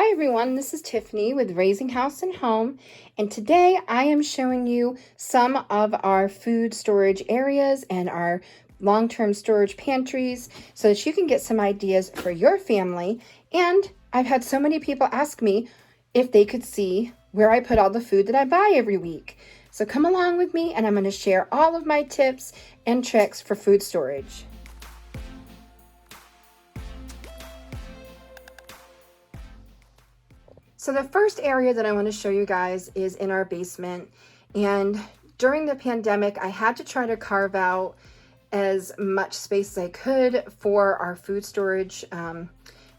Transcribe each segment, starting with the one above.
Hi everyone, this is Tiffany with Raising House and Home, and today I am showing you some of our food storage areas and our long-term storage pantries so that you can get some ideas for your family. And I've had so many people ask me if they could see where I put all the food that I buy every week. So come along with me and I'm going to share all of my tips and tricks for food storage. So the first area that I want to show you guys is in our basement. And during the pandemic, I had to try to carve out as much space as I could for our food storage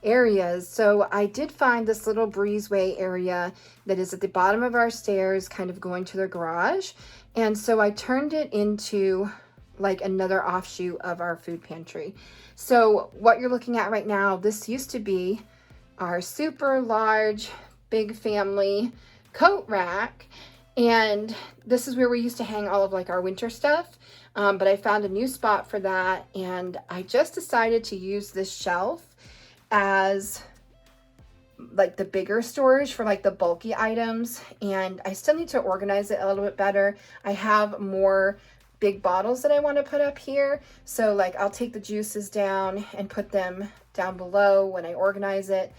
areas. So I did find this little breezeway area that is at the bottom of our stairs, kind of going to the garage. And so I turned it into like another offshoot of our food pantry. So what you're looking at right now, this used to be our super large big family coat rack, and this is where we used to hang all of like our winter stuff, but I found a new spot for that, and I just decided to use this shelf as like the bigger storage for like the bulky items, and I still need to organize it a little bit better. I have more big bottles that I want to put up here, so like I'll take the juices down and put them down below when I organize it.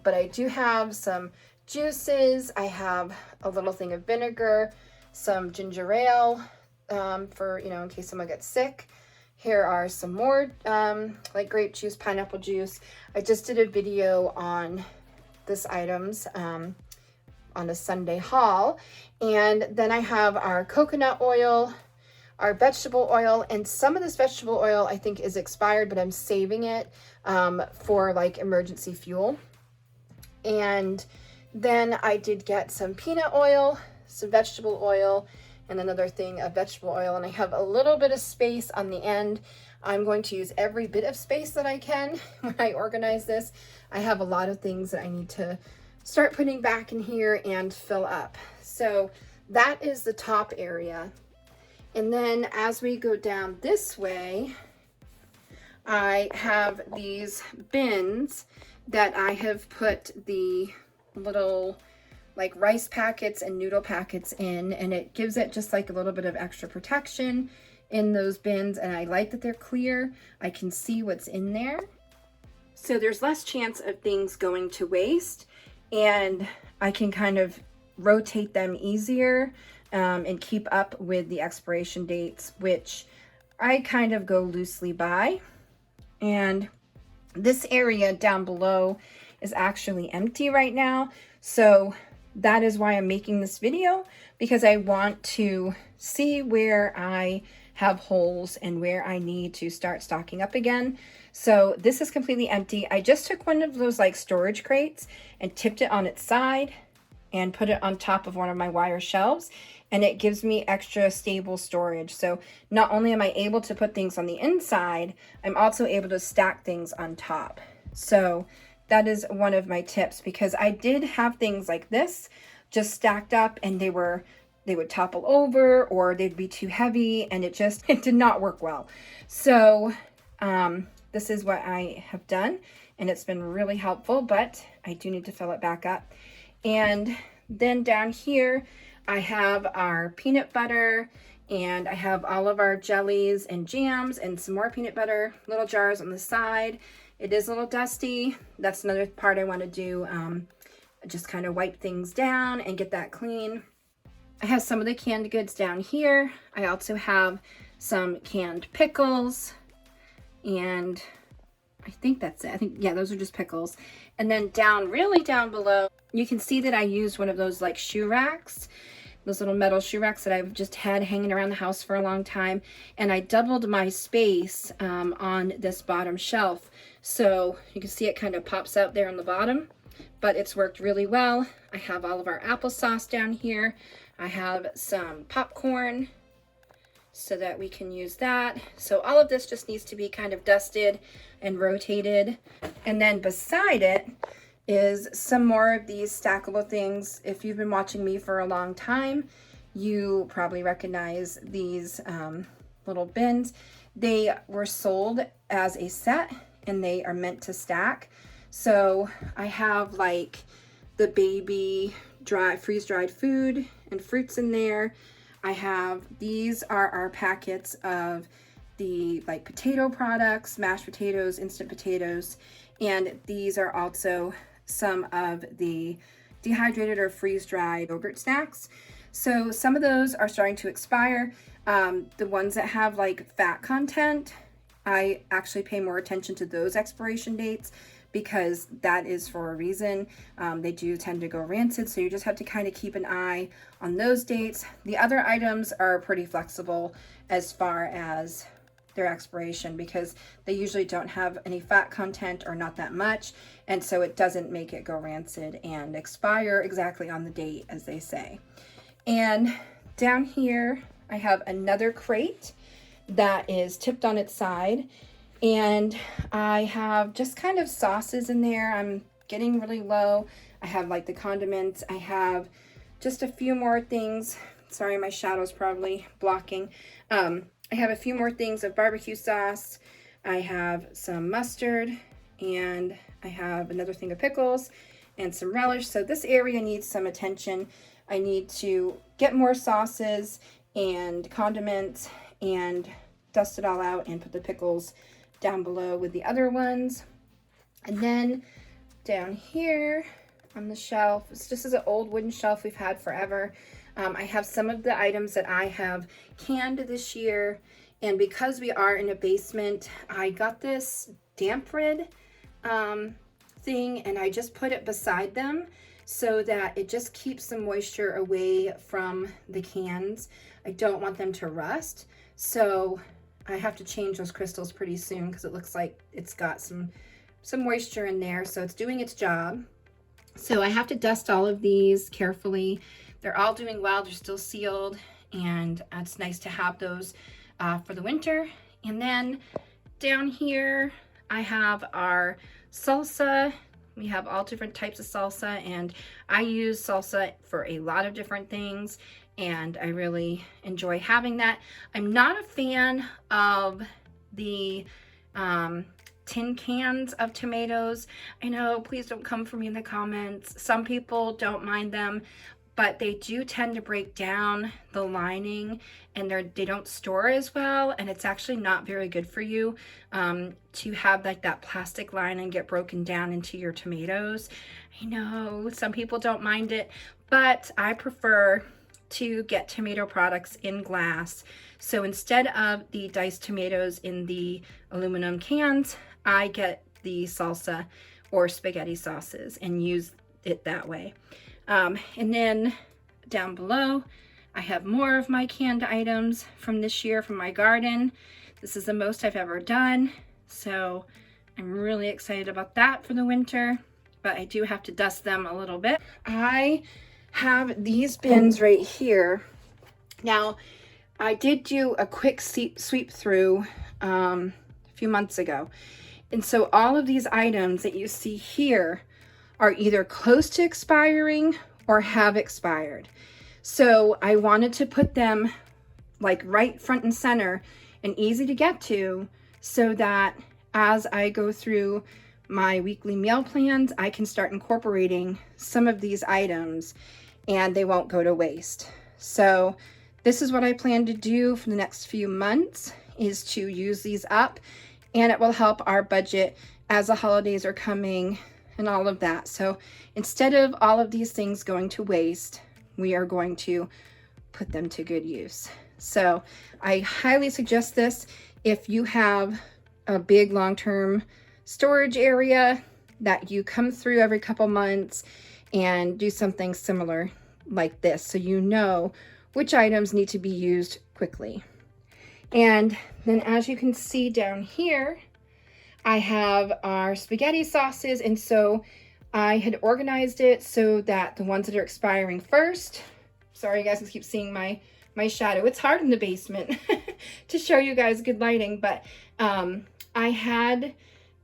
But I do have some juices. I have a little thing of vinegar, some ginger ale for, in case someone gets sick. Here are some more like grape juice, pineapple juice. I just did a video on this items on a Sunday haul. And then I have our coconut oil, our vegetable oil, and some of this vegetable oil I think is expired, but I'm saving it for like emergency fuel. And then I did get some peanut oil, some vegetable oil, and another thing of vegetable oil. And I have a little bit of space on the end. I'm going to use every bit of space that I can when I organize this. I have a lot of things that I need to start putting back in here and fill up. So that is the top area. And then as we go down this way, I have these bins that I have put the little like rice packets and noodle packets in, and it gives it just like a little bit of extra protection in those bins. And I like that they're clear. I can see what's in there. So there's less chance of things going to waste, and I can kind of rotate them easier and keep up with the expiration dates, which I kind of go loosely by. And this area down below is actually empty right now. So that is why I'm making this video, because I want to see where I have holes and where I need to start stocking up again. So this is completely empty. I just took one of those like storage crates and tipped it on its side and put it on top of one of my wire shelves, and it gives me extra stable storage. So not only am I able to put things on the inside, I'm also able to stack things on top. So that is one of my tips, because I did have things like this just stacked up, and they would topple over or they'd be too heavy, and it did not work well. So this is what I have done, and it's been really helpful, but I do need to fill it back up. And then down here, I have our peanut butter, and I have all of our jellies and jams and some more peanut butter, little jars on the side. It is a little dusty. That's another part I want to do. Just kind of wipe things down and get that clean. I have some of the canned goods down here. I also have some canned pickles, and I think that's it. Yeah, those are just pickles. And then really down below, you can see that I used one of those like shoe racks, those little metal shoe racks that I've just had hanging around the house for a long time. And I doubled my space on this bottom shelf. So you can see it kind of pops out there on the bottom, but it's worked really well. I have all of our applesauce down here. I have some popcorn so that we can use that. So all of this just needs to be kind of dusted and rotated. And then beside it is some more of these stackable things. If you've been watching me for a long time, you probably recognize these little bins. They were sold as a set, and they are meant to stack. So I have like the baby freeze-dried food and fruits in there. I have, these are our packets of the like potato products, mashed potatoes, instant potatoes, and these are also some of the dehydrated or freeze-dried yogurt snacks. So some of those are starting to expire. The ones that have like fat content, I actually pay more attention to those expiration dates because that is for a reason. They do tend to go rancid, so you just have to kind of keep an eye on those dates. The other items are pretty flexible as far as their expiration because they usually don't have any fat content or not that much, and so it doesn't make it go rancid and expire exactly on the date as they say. And down here I have another crate that is tipped on its side, and I have just kind of sauces in there. I'm getting really low. I have like the condiments. I have just a few more things. Sorry, my shadow's probably blocking. I have a few more things of barbecue sauce. I have some mustard, and I have another thing of pickles and some relish. So this area needs some attention. I need to get more sauces and condiments and dust it all out and put the pickles down below with the other ones. And then down here on the shelf, this is an old wooden shelf we've had forever. I have some of the items that I have canned this year, and because we are in a basement, I got this damp rid thing, and I just put it beside them so that it just keeps the moisture away from the cans. I don't want them to rust, so I have to change those crystals pretty soon because it looks like it's got some moisture in there, so it's doing its job. So I have to dust all of these carefully. They're all doing well, they're still sealed, and it's nice to have those for the winter. And then down here I have our salsa. We have all different types of salsa, and I use salsa for a lot of different things, and I really enjoy having that. I'm not a fan of the tin cans of tomatoes. I know, please don't come for me in the comments. Some people don't mind them, but they do tend to break down the lining, and they don't store as well, and it's actually not very good for you to have like that plastic lining get broken down into your tomatoes. I know some people don't mind it, but I prefer to get tomato products in glass. So instead of the diced tomatoes in the aluminum cans, I get the salsa or spaghetti sauces and use it that way. And then down below, I have more of my canned items from this year from my garden. This is the most I've ever done, so I'm really excited about that for the winter, but I do have to dust them a little bit. I have these bins right here. Now, I did do a quick sweep through a few months ago, and so all of these items that you see here are either close to expiring or have expired. So I wanted to put them like right front and center and easy to get to, so that as I go through my weekly meal plans, I can start incorporating some of these items and they won't go to waste. So this is what I plan to do for the next few months, is to use these up, and it will help our budget as the holidays are coming and all of that. So instead of all of these things going to waste, we are going to put them to good use. So I highly suggest this if you have a big long-term storage area that you come through every couple months, and do something similar like this, so you know which items need to be used quickly. And then as you can see down here, I have our spaghetti sauces, and so I had organized it so that the ones that are expiring first, sorry you guys can keep seeing my shadow, it's hard in the basement to show you guys good lighting, but I had,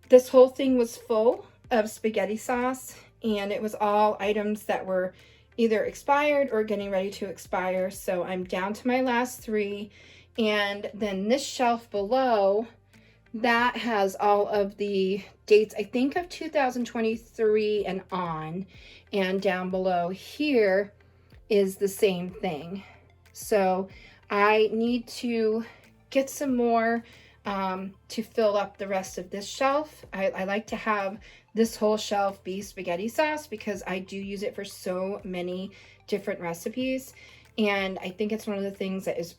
this whole thing was full of spaghetti sauce, and it was all items that were either expired or getting ready to expire. So I'm down to my last three, and then this shelf below, that has all of the dates, I think, of 2023 and on. And down below here is the same thing. So I need to get some more to fill up the rest of this shelf. I like to have this whole shelf be spaghetti sauce because I do use it for so many different recipes. And I think it's one of the things that is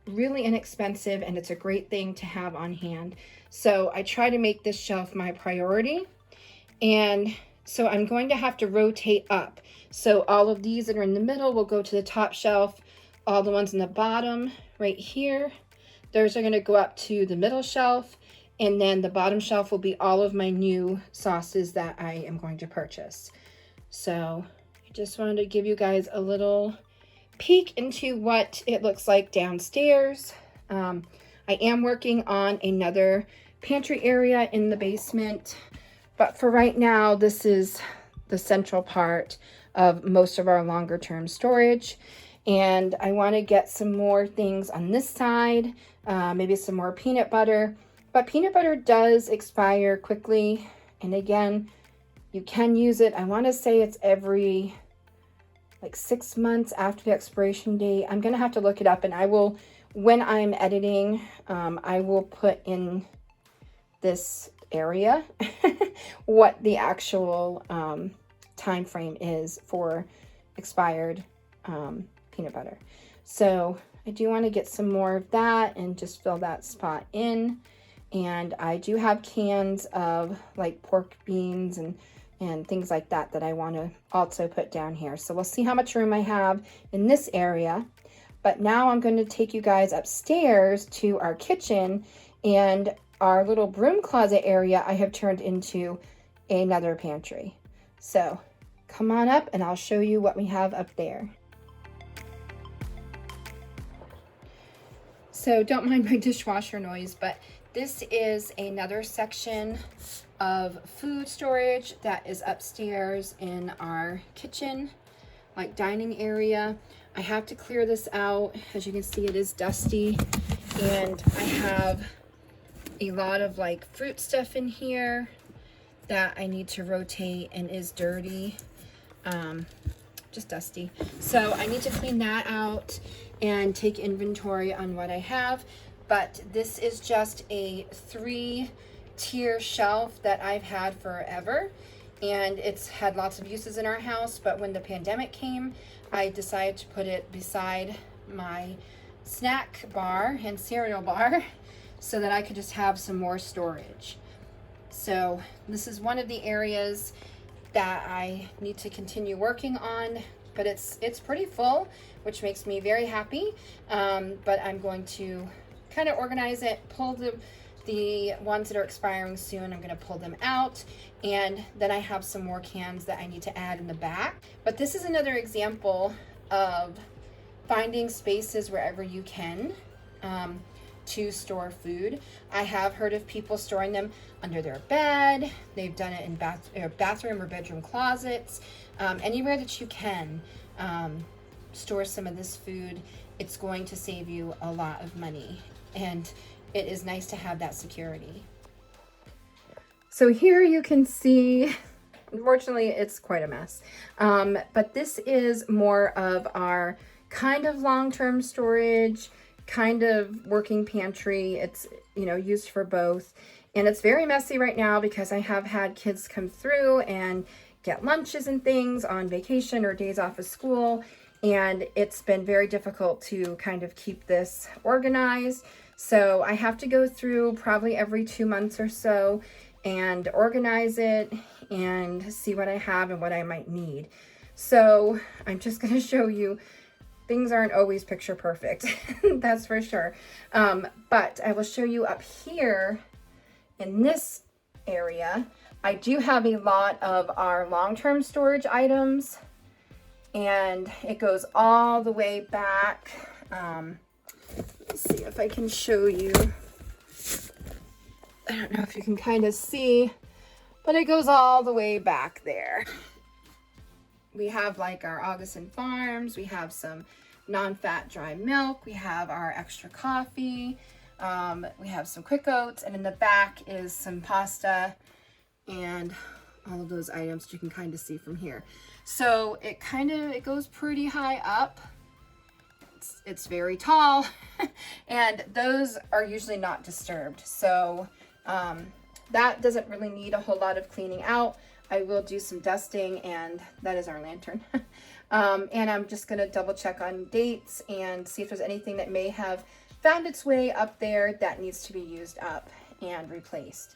really inexpensive, and it's a great thing to have on hand. So I try to make this shelf my priority. And so I'm going to have to rotate up. So all of these that are in the middle will go to the top shelf. All the ones in the bottom right here, those are going to go up to the middle shelf. And then the bottom shelf will be all of my new sauces that I am going to purchase. So I just wanted to give you guys a little peek into what it looks like downstairs. I am working on another pantry area in the basement, but for right now, this is the central part of most of our longer term storage. And I want to get some more things on this side, maybe some more peanut butter, but peanut butter does expire quickly. And again, you can use it. I want to say it's every like 6 months after the expiration date. I'm going to have to look it up, and I will, when I'm editing, I will put in this area what the actual time frame is for expired peanut butter. So I do want to get some more of that and just fill that spot in. And I do have cans of like pork beans and things like that that I want to also put down here. So we'll see how much room I have in this area. But now I'm going to take you guys upstairs to our kitchen, and our little broom closet area I have turned into another pantry. So come on up and I'll show you what we have up there. So don't mind my dishwasher noise, but this is another section of food storage that is upstairs in our kitchen, like dining area. I have to clear this out. As you can see, it is dusty, and I have a lot of like fruit stuff in here that I need to rotate and is dirty, just dusty. So I need to clean that out and take inventory on what I have. But this is just a 3-tier shelf that I've had forever, and it's had lots of uses in our house. But when the pandemic came, I decided to put it beside my snack bar and cereal bar so that I could just have some more storage. So this is one of the areas that I need to continue working on, but it's pretty full, which makes me very happy. But I'm going to kind of organize it, pull the ones that are expiring soon. I'm going to pull them out, and then I have some more cans that I need to add in the back. But this is another example of finding spaces wherever you can to store food. I have heard of people storing them under their bed. They've done it in bathroom or bedroom closets. Anywhere that you can store some of this food, it's going to save you a lot of money, and it is nice to have that security. So here you can see, unfortunately, it's quite a mess. But this is more of our kind of long-term storage, kind of working pantry. It's, you know, used for both. And it's very messy right now because I have had kids come through and get lunches and things on vacation or days off of school. And it's been very difficult to kind of keep this organized. So I have to go through probably every 2 months or so and organize it and see what I have and what I might need. So I'm just going to show you. Things aren't always picture perfect, that's for sure. But I will show you up here in this area. I do have a lot of our long-term storage items, and it goes all the way back. Let's see if I can show you. I don't know if you can kind of see, but it goes all the way back there. We have like our Augustin Farms, we have some non-fat dry milk, we have our extra coffee, We have some quick oats, and in the back is some pasta and all of those items you can kind of see from here. So it goes pretty high up. It's very tall and those are usually not disturbed. So that doesn't really need a whole lot of cleaning out. I will do some dusting, and that is our lantern. And I'm just gonna double check on dates and see if there's anything that may have found its way up there that needs to be used up and replaced.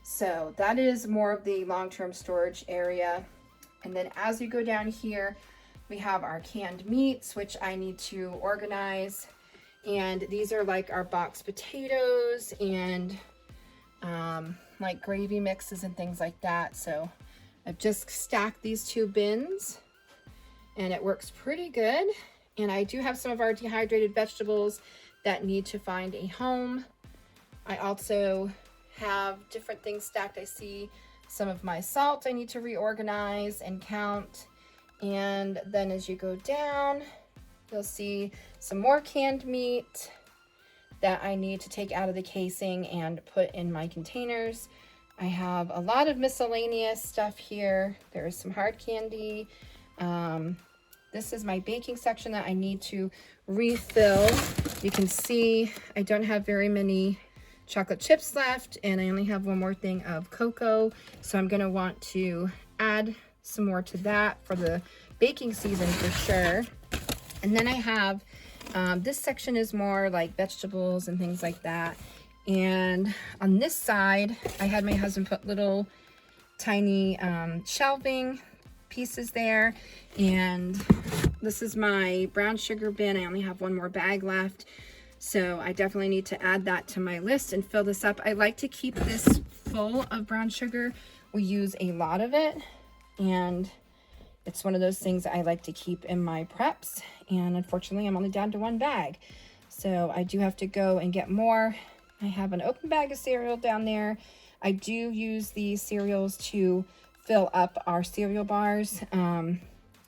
So that is more of the long-term storage area. And then as you go down here, we have our canned meats, which I need to organize. And these are like our boxed potatoes and like gravy mixes and things like that. So I've just stacked these 2 bins and it works pretty good. And I do have some of our dehydrated vegetables that need to find a home. I also have different things stacked. I see some of my salt I need to reorganize and count. And then as you go down, you'll see some more canned meat that I need to take out of the casing and put in my containers. I have a lot of miscellaneous stuff here. There is some hard candy. This is my baking section that I need to refill. You can see I don't have very many chocolate chips left, and I only have one more thing of cocoa. So I'm gonna want to add some more to that for the baking season for sure. And then I have, this section is more like vegetables and things like that. And on this side, I had my husband put little tiny shelving pieces there. And this is my brown sugar bin. I only have one more bag left. So I definitely need to add that to my list and fill this up. I like to keep this full of brown sugar. We use a lot of it, and it's one of those things I like to keep in my preps. And unfortunately, I'm only down to 1 bag. So I do have to go and get more. I have an open bag of cereal down there. I do use these cereals to fill up our cereal bars.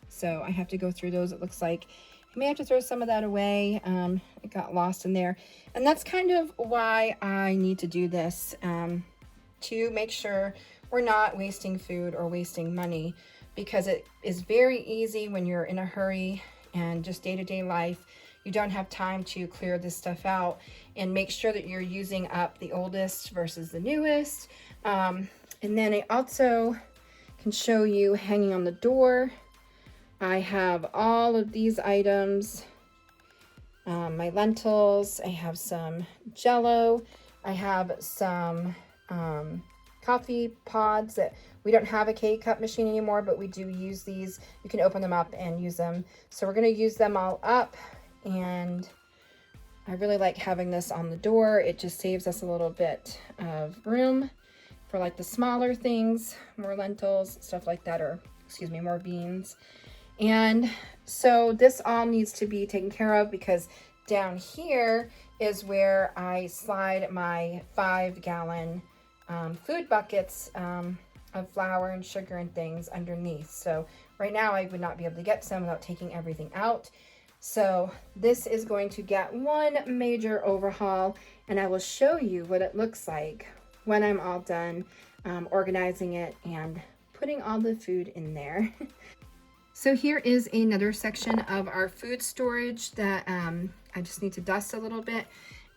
So I have to go through those. It looks like I may have to throw some of that away. It got lost in there. And that's kind of why I need to do this, to make sure we're not wasting food or wasting money, because it is very easy when you're in a hurry and just day-to-day life. You don't have time to clear this stuff out and make sure that you're using up the oldest versus the newest. And then I also can show you hanging on the door. I have all of these items, my lentils, I have some Jell-O, I have some coffee pods that we don't have a K-cup machine anymore, but we do use these. You can open them up and use them. So we're going to use them all up, and I really like having this on the door. It just saves us a little bit of room for like the smaller things, more lentils, stuff like that, or excuse me, more beans. And so this all needs to be taken care of, because down here is where I slide my 5-gallon food buckets of flour and sugar and things underneath. So right now I would not be able to get some without taking everything out. So this is going to get one major overhaul, and I will show you what it looks like when I'm all done organizing it and putting all the food in there. So here is another section of our food storage that I just need to dust a little bit.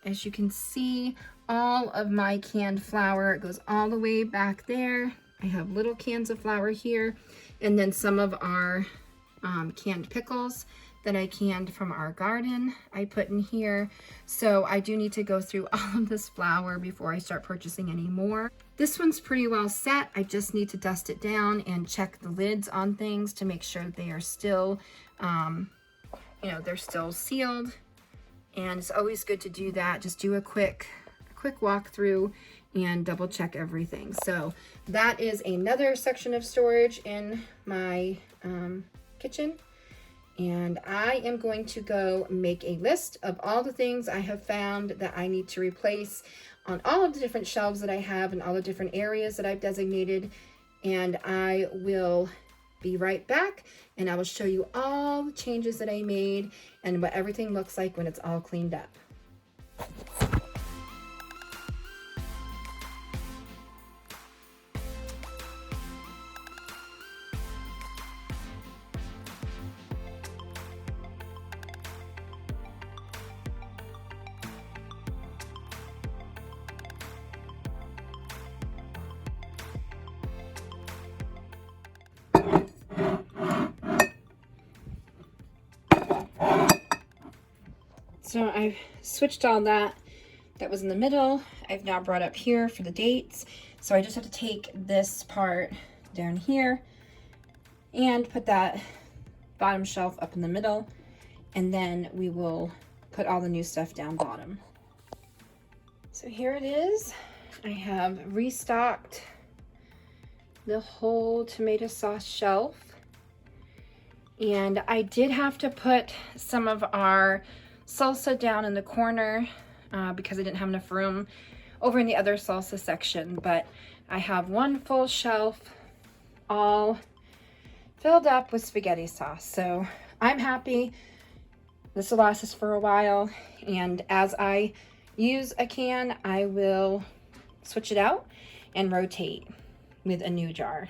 As you can see, all of my canned flour, it goes all the way back there. I have little cans of flour here, and then some of our canned pickles that I canned from our garden I put in here. So I do need to go through all of this flour before I start purchasing any more. This one's pretty well set. I just need to dust it down and check the lids on things to make sure they are still, they're still sealed. And it's always good to do that. Just do a quick walkthrough and double check everything. So that is another section of storage in my kitchen. And I am going to go make a list of all the things I have found that I need to replace on all of the different shelves that I have and all the different areas that I've designated. And I will be right back, and I will show you all the changes that I made and what everything looks like when it's all cleaned up. So I've switched all that was in the middle. I've now brought up here for the dates. So I just have to take this part down here and put that bottom shelf up in the middle, and then we will put all the new stuff down bottom. So here it is. I have restocked the whole tomato sauce shelf, and I did have to put some of our salsa down in the corner because I didn't have enough room over in the other salsa section, but I have one full shelf all filled up with spaghetti sauce. So I'm happy. This will last us for a while, and as I use a can, I will switch it out and rotate with a new jar.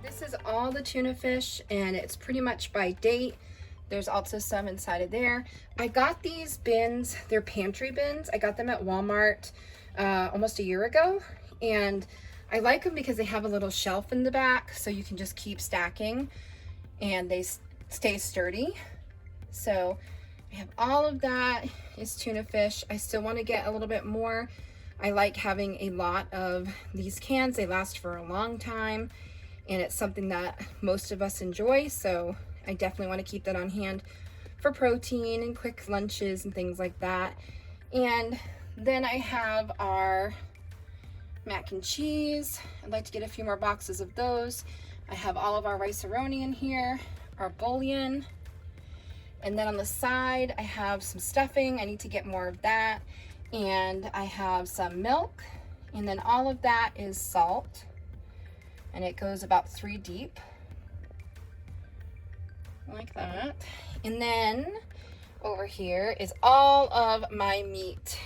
This is all the tuna fish, and it's pretty much by date. There's also some inside of there. I got these bins, they're pantry bins. I got them at Walmart almost a year ago, and I like them because they have a little shelf in the back so you can just keep stacking and they stay sturdy. So I have all of that is tuna fish. I still want to get a little bit more. I like having a lot of these cans. They last for a long time, and it's something that most of us enjoy, so I definitely want to keep that on hand for protein and quick lunches and things like that. And then I have our mac and cheese. I'd like to get a few more boxes of those. I have all of our rice-a-roni in here, our bouillon, and then on the side I have some stuffing. I need to get more of that, and I have some milk, and then all of that is salt, and it goes about 3 deep like that. And then over here is all of my meat,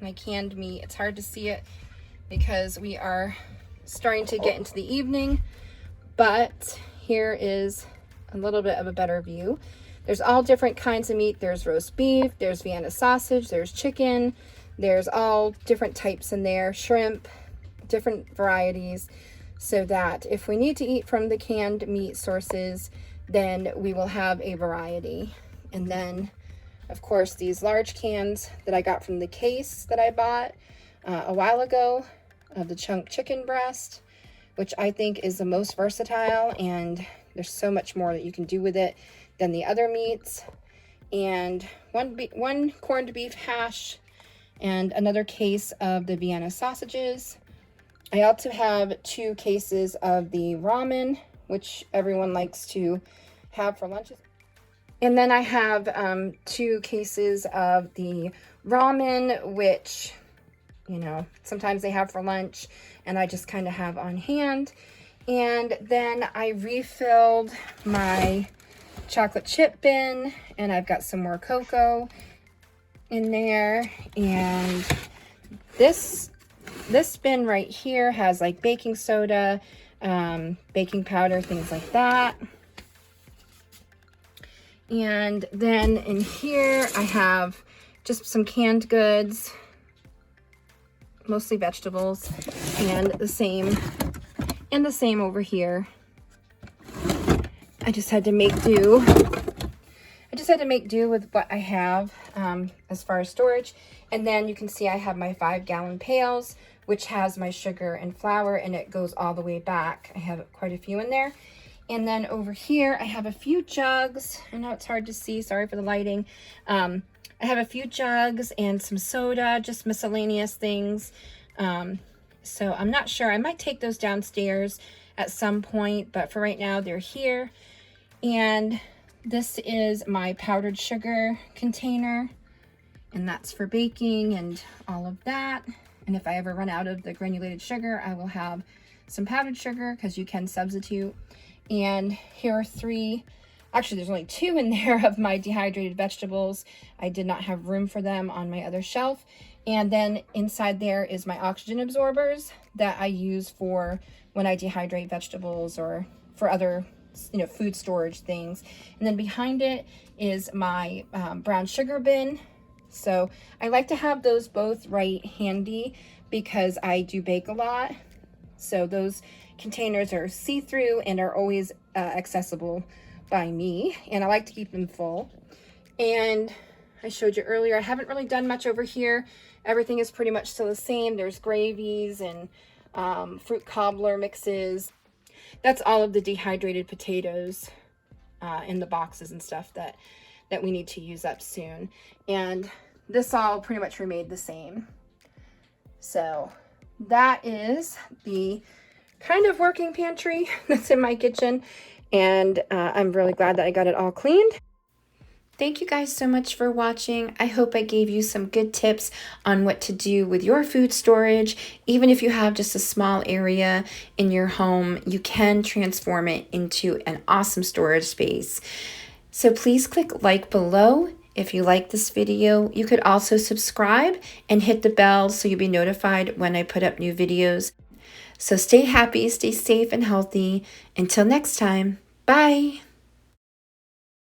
my canned meat. It's hard to see it because we are starting to get into the evening, but here is a little bit of a better view. There's all different kinds of meat. There's roast beef, there's Vienna sausage, there's chicken, there's all different types in there, shrimp, different varieties, so that if we need to eat from the canned meat sources, then we will have a variety. And then, of course, these large cans that I got from the case that I bought a while ago of the chunk chicken breast, which I think is the most versatile, and there's so much more that you can do with it than the other meats. And one corned beef hash and another case of the Vienna sausages. I also have 2 cases of the ramen, which everyone likes to have for lunches. And then I have 2 cases of the ramen, which, you know, sometimes they have for lunch and I just kind of have on hand. And then I refilled my chocolate chip bin, and I've got some more cocoa in there. And this bin right here has like baking soda, baking powder, things like that. And then in here I have just some canned goods, mostly vegetables, and the same over here. I just had to make do. With what I have as far as storage. And then you can see I have my 5-gallon pails, which has my sugar and flour, and it goes all the way back. I have quite a few in there. And then over here, I have a few jugs. I know it's hard to see, sorry for the lighting. I have a few jugs and some soda, just miscellaneous things. So I'm not sure, I might take those downstairs at some point, but for right now, they're here. And this is my powdered sugar container, and that's for baking and all of that. And if I ever run out of the granulated sugar, I will have some powdered sugar, because you can substitute. And here are 3, actually there's only 2 in there of my dehydrated vegetables. I did not have room for them on my other shelf. And then inside there is my oxygen absorbers that I use for when I dehydrate vegetables or for other, you know, food storage things. And then behind it is my brown sugar bin. So I like to have those both right handy because I do bake a lot. So those containers are see-through and are always accessible by me, and I like to keep them full. And I showed you earlier, I haven't really done much over here. Everything is pretty much still the same. There's gravies and fruit cobbler mixes. That's all of the dehydrated potatoes in the boxes and stuff that we need to use up soon. And this all pretty much remained the same. So that is the kind of working pantry that's in my kitchen, and I'm really glad that I got it all cleaned. Thank you guys so much for watching. I hope I gave you some good tips on what to do with your food storage. Even if you have just a small area in your home, you can transform it into an awesome storage space. So please click like below if you like this video. You could also subscribe and hit the bell so you'll be notified when I put up new videos. So stay happy, stay safe and healthy. Until next time, bye.